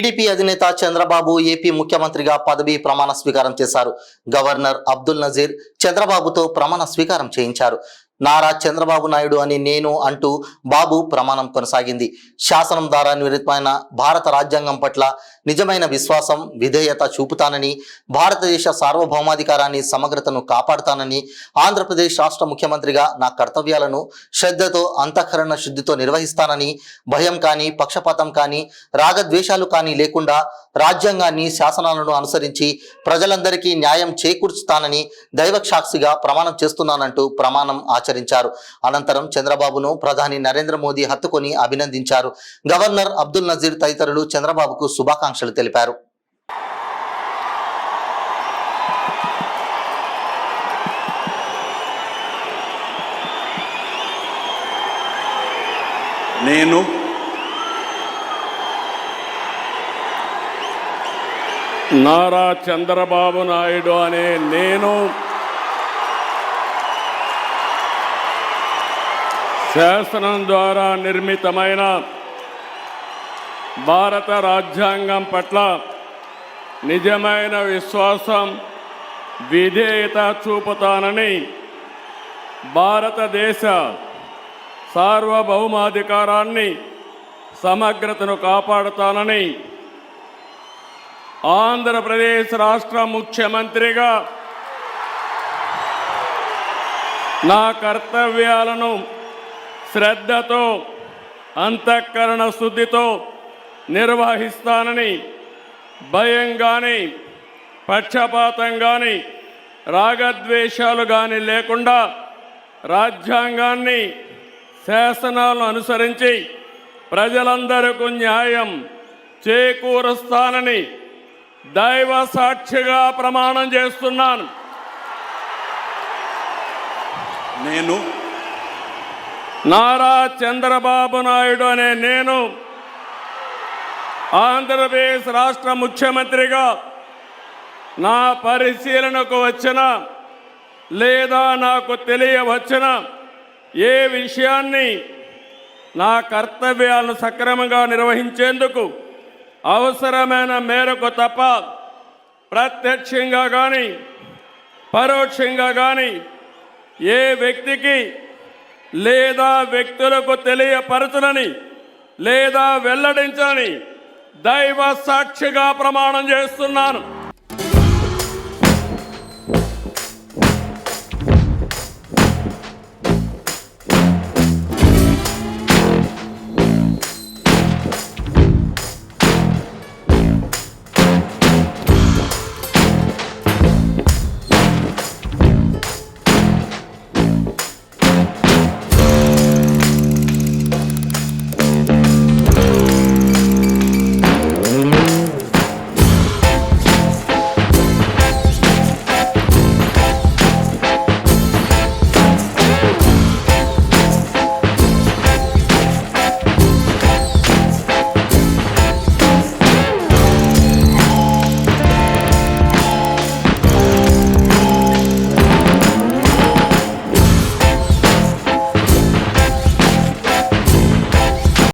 TDP అధినేత Chandrababu AP ముఖ్యమంత్రిగా పదవీ ప్రమాణ స్వీకారం చేశారు. గవర్నర్ అబ్దుల్ నజీర్ చంద్రబాబుతో ప్రమాణ స్వీకారం చేయించారు. నారా చంద్రబాబు నాయుడు అని నేను అంటూ బాబు ప్రమాణం కొనసాగింది. శాసనం ద్వారా నిర్మితమైన భారత రాజ్యాంగం పట్ల నిజమైన విశ్వాసం, విధేయత చూపుతానని, భారతదేశ సార్వభౌమాధికారాన్ని, సమగ్రతను కాపాడుతానని, ఆంధ్రప్రదేశ్ రాష్ట్ర ముఖ్యమంత్రిగా నా కర్తవ్యాలను శ్రద్ధతో, అంతఃకరణ శుద్ధితో నిర్వహిస్తానని, భయం కానీ, పక్షపాతం కానీ, రాగద్వేషాలు కానీ లేకుండా రాజ్యాంగాన్ని, శాసనాలను అనుసరించి ప్రజలందరికీ న్యాయం చేకూర్చుతానని దైవసాక్షిగా ప్రమాణం చేస్తున్నానంటూ ప్రమాణం ఆచరించారు. అనంతరం చంద్రబాబును ప్రధాని నరేంద్ర మోదీ హత్తుకొని అభినందించారు. గవర్నర్ అబ్దుల్ నజీర్ తదితరులు చంద్రబాబుకు శుభాకాంక్షలు తెలిపారు. నేను నారా చంద్రబాబు నాయుడు అనే నేను శాసనం ద్వారా నిర్మితమైన భారత రాజ్యాంగం పట్ల నిజమైన విశ్వాసం, విధేయత చూపుతానని, భారతదేశ సార్వభౌమాధికారాన్ని, సమగ్రతను కాపాడుతానని, ఆంధ్రప్రదేశ్ రాష్ట్ర ముఖ్యమంత్రిగా నా కర్తవ్యాలను శ్రద్ధతో, అంతఃకరణ శుద్ధితో నిర్వహిస్తానని, భయం కానీ, పక్షపాతం కానీ, రాగద్వేషాలు కానీ లేకుండా రాజ్యాంగాన్ని, శాసనాలను అనుసరించి ప్రజలందరికీ న్యాయం చేకూరుస్తానని దైవ సాక్షిగా ప్రమాణం చేస్తున్నాను. నేను నారా చంద్రబాబు నాయుడు అనే నేను ఆంధ్రప్రదేశ్ రాష్ట్ర ముఖ్యమంత్రిగా నా పరిశీలనకు వచ్చిన లేదా నాకు తెలియవచ్చిన ఏ విషయాన్ని నా కర్తవ్యాలను సక్రమంగా నిర్వహించేందుకు అవసరమైన మేరకు తప్ప ప్రత్యక్షంగా కానీ, పరోక్షంగా కానీ ఏ వ్యక్తికి లేదా వ్యక్తులకు తెలియపరచనని లేదా వెల్లడించని దైవ సాక్షిగా ప్రమాణం చేస్తున్నాను.